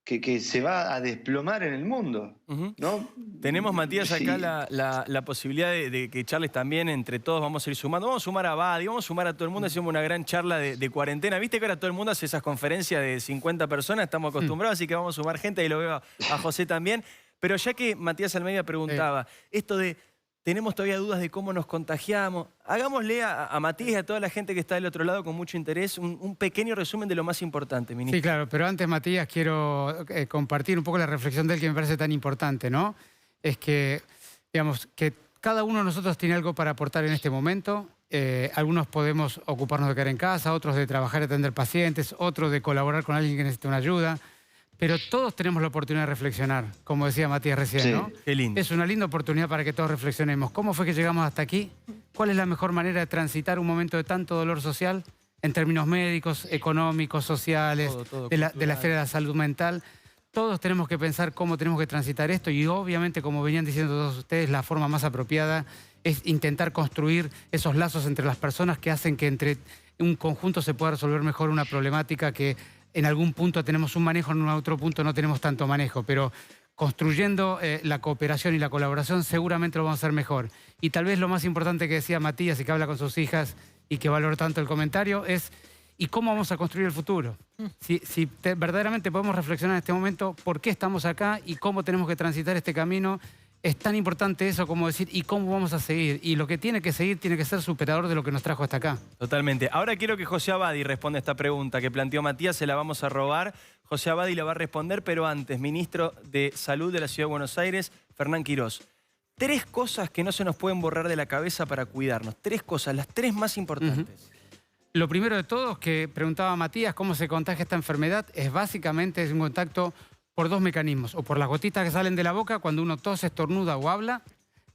que se va a desplomar en el mundo, ¿no? Tenemos, Matías, Sí. acá la posibilidad de que charles también entre todos. Vamos a ir sumando. Vamos a sumar a Badi, vamos a sumar a todo el mundo. Hacemos una gran charla de cuarentena. Viste que ahora todo el mundo hace esas conferencias de 50 personas. Estamos acostumbrados, así que vamos a sumar gente. Ahí lo veo a José también. Pero ya que Matías Almeida preguntaba, esto de tenemos todavía dudas de cómo nos contagiamos, hagámosle a Matías y a toda la gente que está del otro lado con mucho interés un pequeño resumen de lo más importante, ministro. Sí, claro, pero antes, Matías, quiero compartir un poco la reflexión de él que me parece tan importante, ¿no? Es que, digamos, que cada uno de nosotros tiene algo para aportar en este momento. Algunos podemos ocuparnos de quedar en casa, otros de trabajar y atender pacientes, otros de colaborar con alguien que necesita una ayuda. Pero todos tenemos la oportunidad de reflexionar, como decía Matías recién, Sí. ¿no? Qué lindo. Es una linda oportunidad para que todos reflexionemos. ¿Cómo fue que llegamos hasta aquí? ¿Cuál es la mejor manera de transitar un momento de tanto dolor social en términos médicos, económicos, sociales, Todo, de la cultural. esfera de la salud mental? Todos tenemos que pensar cómo tenemos que transitar esto y obviamente, como venían diciendo todos ustedes, la forma más apropiada es intentar construir esos lazos entre las personas que hacen que entre un conjunto se pueda resolver mejor una problemática que en algún punto tenemos un manejo, en otro punto no tenemos tanto manejo, pero construyendo la cooperación y la colaboración seguramente lo vamos a hacer mejor. Y tal vez lo más importante que decía Matías y que habla con sus hijas y que valoro tanto el comentario es ¿y cómo vamos a construir el futuro? Si verdaderamente podemos reflexionar en este momento por qué estamos acá y cómo tenemos que transitar este camino, es tan importante eso como decir ¿y cómo vamos a seguir? Y lo que tiene que seguir tiene que ser superador de lo que nos trajo hasta acá. Totalmente. Ahora quiero que José Abadi responda esta pregunta que planteó Matías, se la vamos a robar. José Abadi la va a responder, pero antes, ministro de Salud de la Ciudad de Buenos Aires, Fernán Quirós. 3 cosas que no se nos pueden borrar de la cabeza para cuidarnos. 3 cosas, las 3 más importantes. Lo primero de todo es que preguntaba Matías cómo se contagia esta enfermedad. Es básicamente un contacto por 2 mecanismos. O por las gotitas que salen de la boca cuando uno tose, estornuda o habla.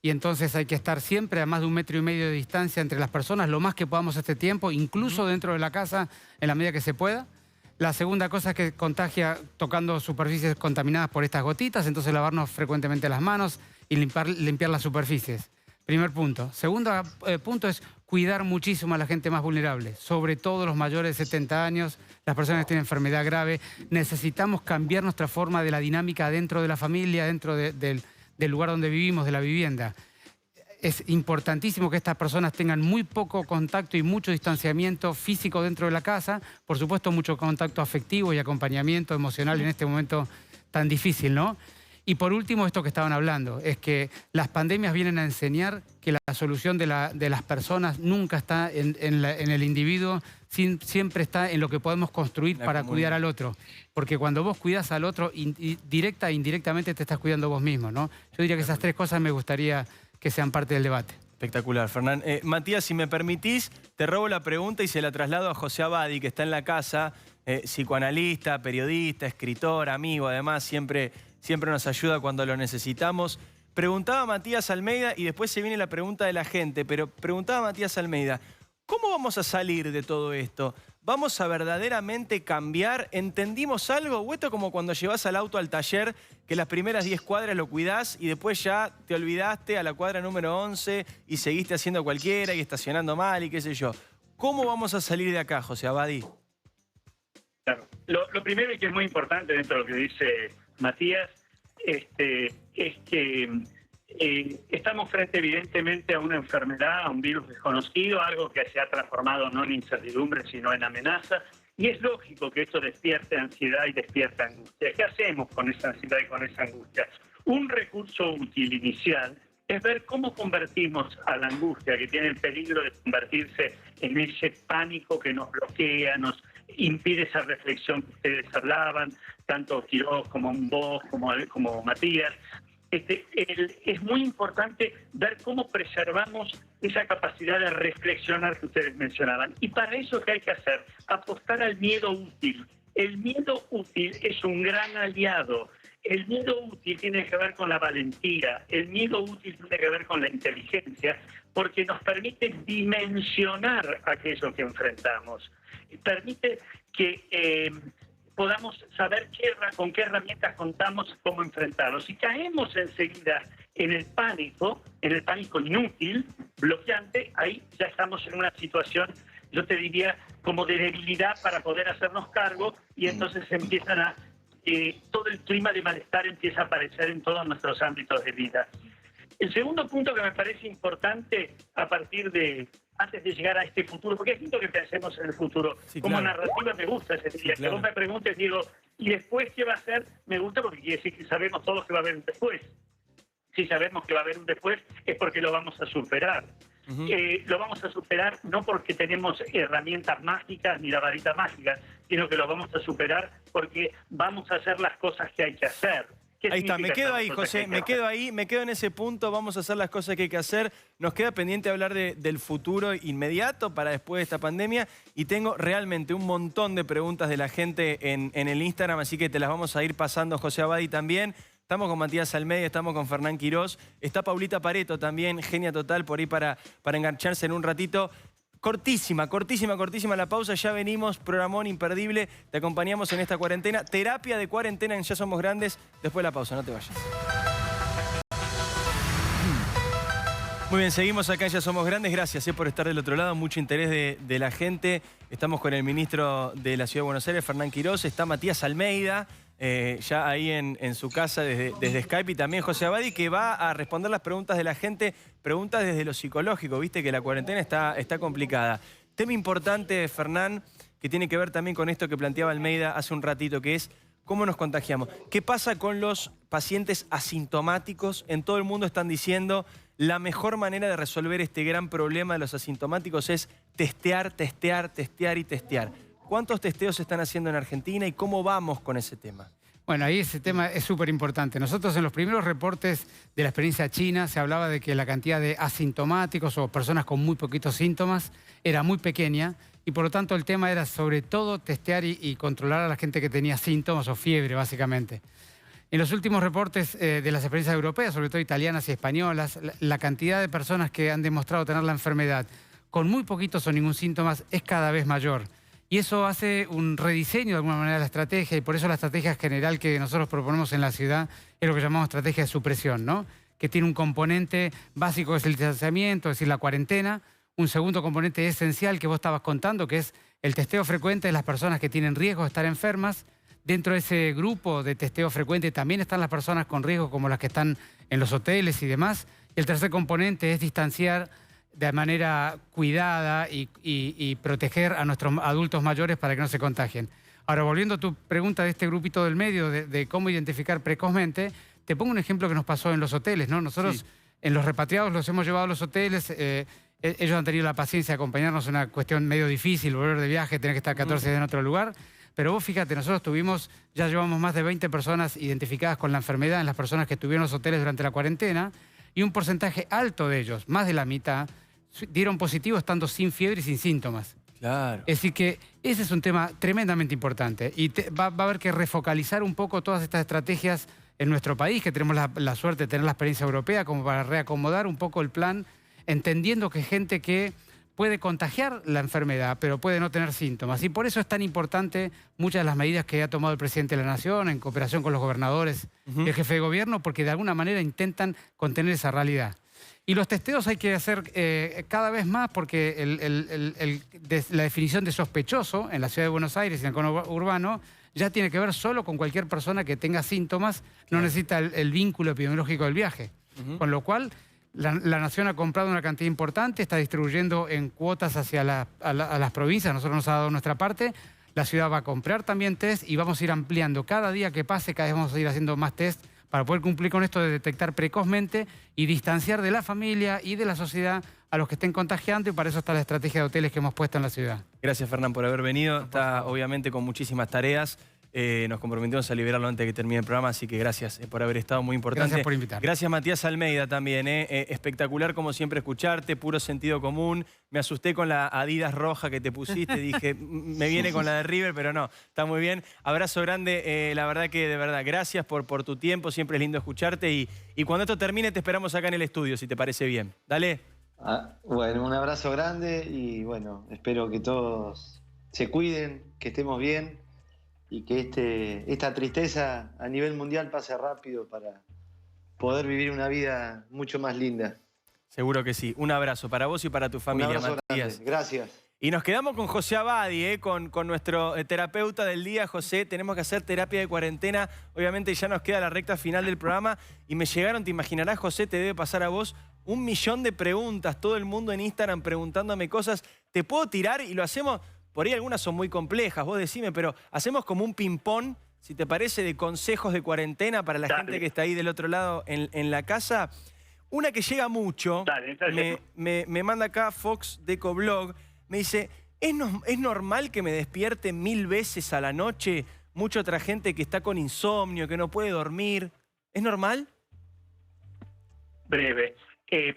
Y entonces hay que estar siempre a más de 1,5 metros de distancia entre las personas, lo más que podamos este tiempo, incluso dentro de la casa, en la medida que se pueda. La segunda cosa es que contagia tocando superficies contaminadas por estas gotitas, entonces lavarnos frecuentemente las manos y limpiar las superficies. Primer punto. Segundo punto es cuidar muchísimo a la gente más vulnerable, sobre todo los mayores de 70 años, las personas que tienen enfermedad grave. Necesitamos cambiar nuestra forma de la dinámica dentro de la familia, dentro del lugar donde vivimos, de la vivienda. Es importantísimo que estas personas tengan muy poco contacto y mucho distanciamiento físico dentro de la casa. Por supuesto, mucho contacto afectivo y acompañamiento emocional en este momento tan difícil, ¿no? Y por último, esto que estaban hablando, es que las pandemias vienen a enseñar que la solución de las personas nunca está en el individuo, siempre está en lo que podemos construir para cuidar al otro. Porque cuando vos cuidás al otro, directa e indirectamente te estás cuidando vos mismo, ¿no? Yo diría que esas 3 cosas me gustaría que sean parte del debate. Espectacular, Fernán. Matías, si me permitís, te robo la pregunta y se la traslado a José Abadi, que está en la casa, psicoanalista, periodista, escritor, amigo, además, siempre nos ayuda cuando lo necesitamos. Preguntaba Matías Almeida y después se viene la pregunta de la gente, pero preguntaba Matías Almeida, ¿cómo vamos a salir de todo esto? ¿Vamos a verdaderamente cambiar? ¿Entendimos algo? ¿O esto como cuando llevas al auto al taller, que las primeras 10 cuadras lo cuidás y después ya te olvidaste a la cuadra número 11 y seguiste haciendo cualquiera y estacionando mal y qué sé yo? ¿Cómo vamos a salir de acá, José Abadi? Claro. Lo primero y que es muy importante dentro de lo que dice Matías es que estamos frente evidentemente a una enfermedad, a un virus desconocido, algo que se ha transformado no en incertidumbre sino en amenaza, y es lógico que esto despierte ansiedad y despierte angustia. ¿Qué hacemos con esa ansiedad y con esa angustia? Un recurso útil inicial es ver cómo convertimos a la angustia, que tiene el peligro de convertirse en ese pánico que nos bloquea, nos impide esa reflexión que ustedes hablaban, tanto Quiroz como vos, como Matías. Es muy importante ver cómo preservamos esa capacidad de reflexionar que ustedes mencionaban. Y para eso, ¿qué hay que hacer? Apostar al miedo útil. El miedo útil es un gran aliado. El miedo útil tiene que ver con la valentía, el miedo útil tiene que ver con la inteligencia, porque nos permite dimensionar aquello que enfrentamos. Permite que podamos saber con qué herramientas contamos, cómo enfrentarlos. Si caemos enseguida en el pánico inútil, bloqueante, ahí ya estamos en una situación, yo te diría, como de debilidad para poder hacernos cargo, y entonces empiezan todo el clima de malestar empieza a aparecer en todos nuestros ámbitos de vida. El segundo punto que me parece importante antes de llegar a este futuro, porque es lindo que pensemos en el futuro. Sí, como claro. narrativa me gusta ese día. Sí, claro. Que vos me preguntes, digo, ¿y después qué va a ser? Me gusta porque quiere decir que sabemos todos que va a haber un después. Si sabemos que va a haber un después, es porque lo vamos a superar. Lo vamos a superar no porque tenemos herramientas mágicas ni la varita mágica, sino que lo vamos a superar porque vamos a hacer las cosas que hay que hacer. Ahí está, me quedo ahí, José, me quedo en ese punto, vamos a hacer las cosas que hay que hacer. Nos queda pendiente hablar del futuro inmediato para después de esta pandemia y tengo realmente un montón de preguntas de la gente en el Instagram, así que te las vamos a ir pasando, José Abadi también. Estamos con Matías Almeida, estamos con Fernán Quiroz, está Paulita Pareto también, genia total, por ahí para engancharse en un ratito. Cortísima la pausa, ya venimos, programón imperdible, te acompañamos en esta cuarentena, terapia de cuarentena en Ya Somos Grandes, después de la pausa, no te vayas. Muy bien, seguimos acá en Ya Somos Grandes, gracias por estar del otro lado, mucho interés de la gente. Estamos con el ministro de la Ciudad de Buenos Aires, Fernán Quiroz, está Matías Almeida, ya ahí en su casa desde Skype, y también José Abadi, que va a responder las preguntas de la gente, preguntas desde lo psicológico, viste que la cuarentena está complicada. Tema importante, Fernán, que tiene que ver también con esto que planteaba Almeida hace un ratito, que es cómo nos contagiamos. ¿Qué pasa con los pacientes asintomáticos? En todo el mundo están diciendo la mejor manera de resolver este gran problema de los asintomáticos es testear. ¿Cuántos testeos se están haciendo en Argentina y cómo vamos con ese tema? Bueno, ahí ese tema es súper importante. Nosotros en los primeros reportes de la experiencia china se hablaba de que la cantidad de asintomáticos o personas con muy poquitos síntomas era muy pequeña y por lo tanto el tema era sobre todo testear y controlar a la gente que tenía síntomas o fiebre, básicamente. En los últimos reportes de las experiencias europeas, sobre todo italianas y españolas, la cantidad de personas que han demostrado tener la enfermedad con muy poquitos o ningún síntomas es cada vez mayor. Y eso hace un rediseño de alguna manera de la estrategia y por eso la estrategia general que nosotros proponemos en la ciudad es lo que llamamos estrategia de supresión, ¿no? Que tiene un componente básico que es el distanciamiento, es decir, la cuarentena. Un segundo componente esencial que vos estabas contando, que es el testeo frecuente de las personas que tienen riesgo de estar enfermas. Dentro de ese grupo de testeo frecuente también están las personas con riesgo como las que están en los hoteles y demás. Y el tercer componente es distanciar de manera cuidada y proteger a nuestros adultos mayores para que no se contagien. Ahora, volviendo a tu pregunta de este grupito del medio, de cómo identificar precozmente, te pongo un ejemplo que nos pasó en los hoteles, ¿no? Nosotros en los repatriados los hemos llevado a los hoteles, ellos han tenido la paciencia de acompañarnos en una cuestión medio difícil, volver de viaje, tener que estar 14 días en otro lugar, pero vos fíjate, nosotros ya llevamos más de 20 personas identificadas con la enfermedad en las personas que estuvieron en los hoteles durante la cuarentena, y un porcentaje alto de ellos, más de la mitad, dieron positivo estando sin fiebre y sin síntomas. Claro. Es decir que ese es un tema tremendamente importante y va a haber que refocalizar un poco todas estas estrategias en nuestro país, que tenemos la suerte de tener la experiencia europea como para reacomodar un poco el plan, entendiendo que hay gente que puede contagiar la enfermedad, pero puede no tener síntomas. Y por eso es tan importante muchas de las medidas que ha tomado el presidente de la Nación en cooperación con los gobernadores y el jefe de gobierno, porque de alguna manera intentan contener esa realidad. Y los testeos hay que hacer cada vez más porque la definición de sospechoso en la ciudad de Buenos Aires y en el conurbano urbano ya tiene que ver solo con cualquier persona que tenga síntomas, no necesita el vínculo epidemiológico del viaje. Con lo cual, la Nación ha comprado una cantidad importante, está distribuyendo en cuotas hacia a las provincias, nosotros nos ha dado nuestra parte, la ciudad va a comprar también test y vamos a ir ampliando. Cada día que pase, cada vez vamos a ir haciendo más test para poder cumplir con esto de detectar precozmente y distanciar de la familia y de la sociedad a los que estén contagiando, y para eso está la estrategia de hoteles que hemos puesto en la ciudad. Gracias, Fernán, por haber venido. Está obviamente con muchísimas tareas. Nos comprometimos a liberarlo antes de que termine el programa, así que gracias por haber estado, muy importante. Gracias por invitarme. Gracias, Matías Almeida, también. Espectacular, como siempre, escucharte, puro sentido común. Me asusté con la Adidas roja que te pusiste, dije, me viene con la de River, pero no, está muy bien. Abrazo grande, la verdad que de verdad, gracias por tu tiempo, siempre es lindo escucharte, y cuando esto termine te esperamos acá en el estudio, si te parece bien. Dale. Bueno, un abrazo grande y bueno, espero que todos se cuiden, que estemos bien y que esta tristeza a nivel mundial pase rápido para poder vivir una vida mucho más linda. Seguro que sí. Un abrazo para vos y para tu familia, Un abrazo Matías. grande. Gracias. Y nos quedamos con José Abadi, con nuestro terapeuta del día. José, tenemos que hacer terapia de cuarentena. Obviamente ya nos queda la recta final del programa. Y me llegaron, te imaginarás, José, te debe pasar a vos 1 millón de preguntas. Todo el mundo en Instagram preguntándome cosas. ¿Te puedo tirar? Y lo hacemos, por ahí algunas son muy complejas, vos decime, pero hacemos como un ping-pong, si te parece, de consejos de cuarentena para la gente que está ahí del otro lado en la casa. Una que llega mucho, me manda acá Fox de Ecoblog, me dice, ¿es normal que me despierte 1000 veces a la noche? Mucha otra gente que está con insomnio, que no puede dormir. ¿Es normal? Breve.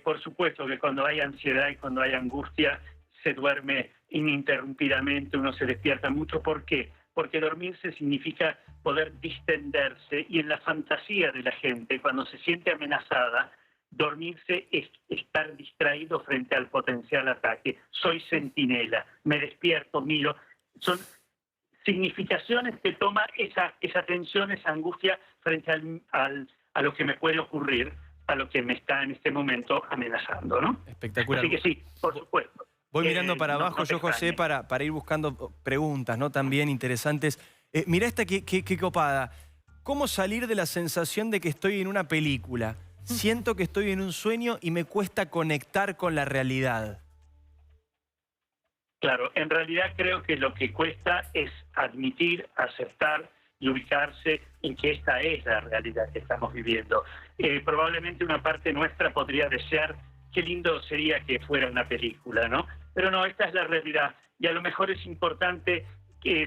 Por supuesto que cuando hay ansiedad y cuando hay angustia, se duerme ininterrumpidamente, uno se despierta mucho. ¿Por qué? Porque dormirse significa poder distenderse, y en la fantasía de la gente, cuando se siente amenazada, dormirse es estar distraído frente al potencial ataque. Soy centinela, me despierto, miro. Son significaciones que toma esa tensión, esa angustia frente a lo que me puede ocurrir, a lo que me está en este momento amenazando, ¿no? Espectacular. Así que sí, por supuesto. Voy mirando para abajo, yo, José, para ir buscando preguntas, ¿no? También interesantes. Mirá esta qué copada. ¿Cómo salir de la sensación de que estoy en una película? Siento que estoy en un sueño y me cuesta conectar con la realidad. Claro, en realidad creo que lo que cuesta es admitir, aceptar y ubicarse en que esta es la realidad que estamos viviendo. Probablemente una parte nuestra podría desear qué lindo sería que fuera una película, ¿no? Pero no, esta es la realidad. Y a lo mejor es importante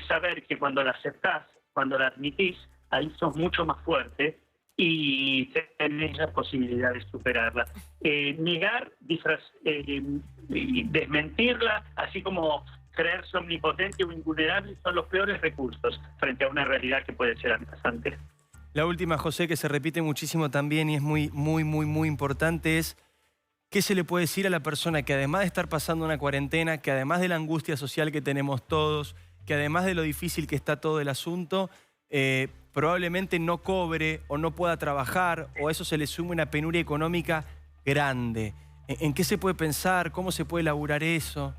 saber que cuando la aceptás, cuando la admitís, ahí sos mucho más fuerte y tenés la posibilidad de superarla. Negar, desmentirla, así como creerse omnipotente o invulnerable, son los peores recursos frente a una realidad que puede ser amenazante. La última, José, que se repite muchísimo también y es muy importante, es ¿qué se le puede decir a la persona que además de estar pasando una cuarentena, que además de la angustia social que tenemos todos, que además de lo difícil que está todo el asunto, probablemente no cobre o no pueda trabajar, o a eso se le sume una penuria económica grande? ¿En qué se puede pensar? ¿Cómo se puede elaborar eso?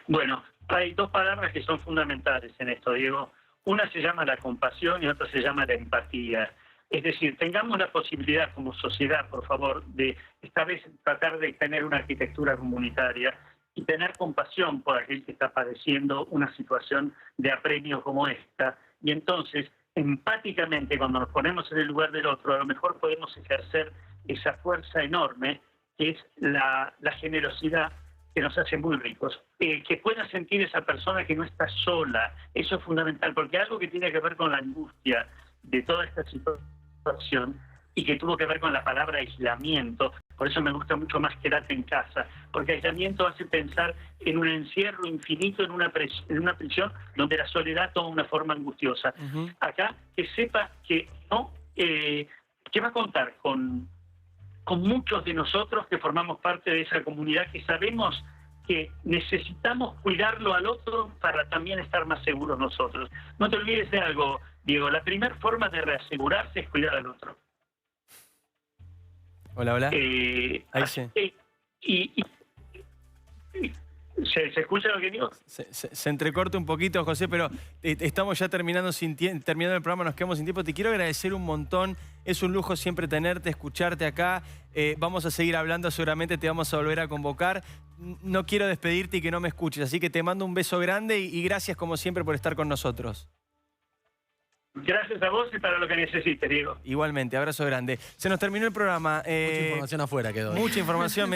Bueno, hay 2 palabras que son fundamentales en esto, Diego. Una se llama la compasión y otra se llama la empatía. Es decir, tengamos la posibilidad como sociedad, por favor, de esta vez tratar de tener una arquitectura comunitaria y tener compasión por aquel que está padeciendo una situación de apremio como esta. Y entonces, empáticamente, cuando nos ponemos en el lugar del otro, a lo mejor podemos ejercer esa fuerza enorme que es la generosidad, que nos hace muy ricos. Que pueda sentir esa persona que no está sola, eso es fundamental, porque algo que tiene que ver con la angustia de toda esta situación y que tuvo que ver con la palabra aislamiento, por eso me gusta mucho más quedarte en casa, porque aislamiento hace pensar en un encierro infinito, en una prisión donde la soledad toma una forma angustiosa. Acá, que sepa que no, que va a contar con muchos de nosotros que formamos parte de esa comunidad, que sabemos que necesitamos cuidarlo al otro para también estar más seguros nosotros. No te olvides de algo, Diego, la primera forma de reasegurarse es cuidar al otro. Hola, hola. Ahí sí. ¿Se escucha lo que digo? Se entrecorta un poquito, José, pero estamos ya terminando el programa, nos quedamos sin tiempo. Te quiero agradecer un montón. Es un lujo siempre tenerte, escucharte acá. Vamos a seguir hablando, seguramente te vamos a volver a convocar. No quiero despedirte y que no me escuches, así que te mando un beso grande y gracias como siempre por estar con nosotros. Gracias a vos y para lo que necesites, Diego. Igualmente, abrazo grande. Se nos terminó el programa. Mucha información afuera quedó. Mucha información.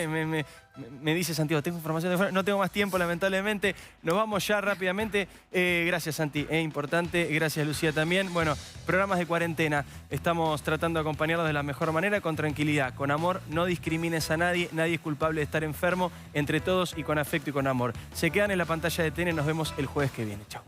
Me dice Santiago, tengo información de afuera. No tengo más tiempo, lamentablemente. Nos vamos ya rápidamente. Gracias, Santi. Es importante. Gracias, Lucía, también. Bueno, programas de cuarentena. Estamos tratando de acompañarlos de la mejor manera, con tranquilidad, con amor. No discrimines a nadie. Nadie es culpable de estar enfermo. Entre todos y con afecto y con amor. Se quedan en la pantalla de TN. Nos vemos el jueves que viene. Chao.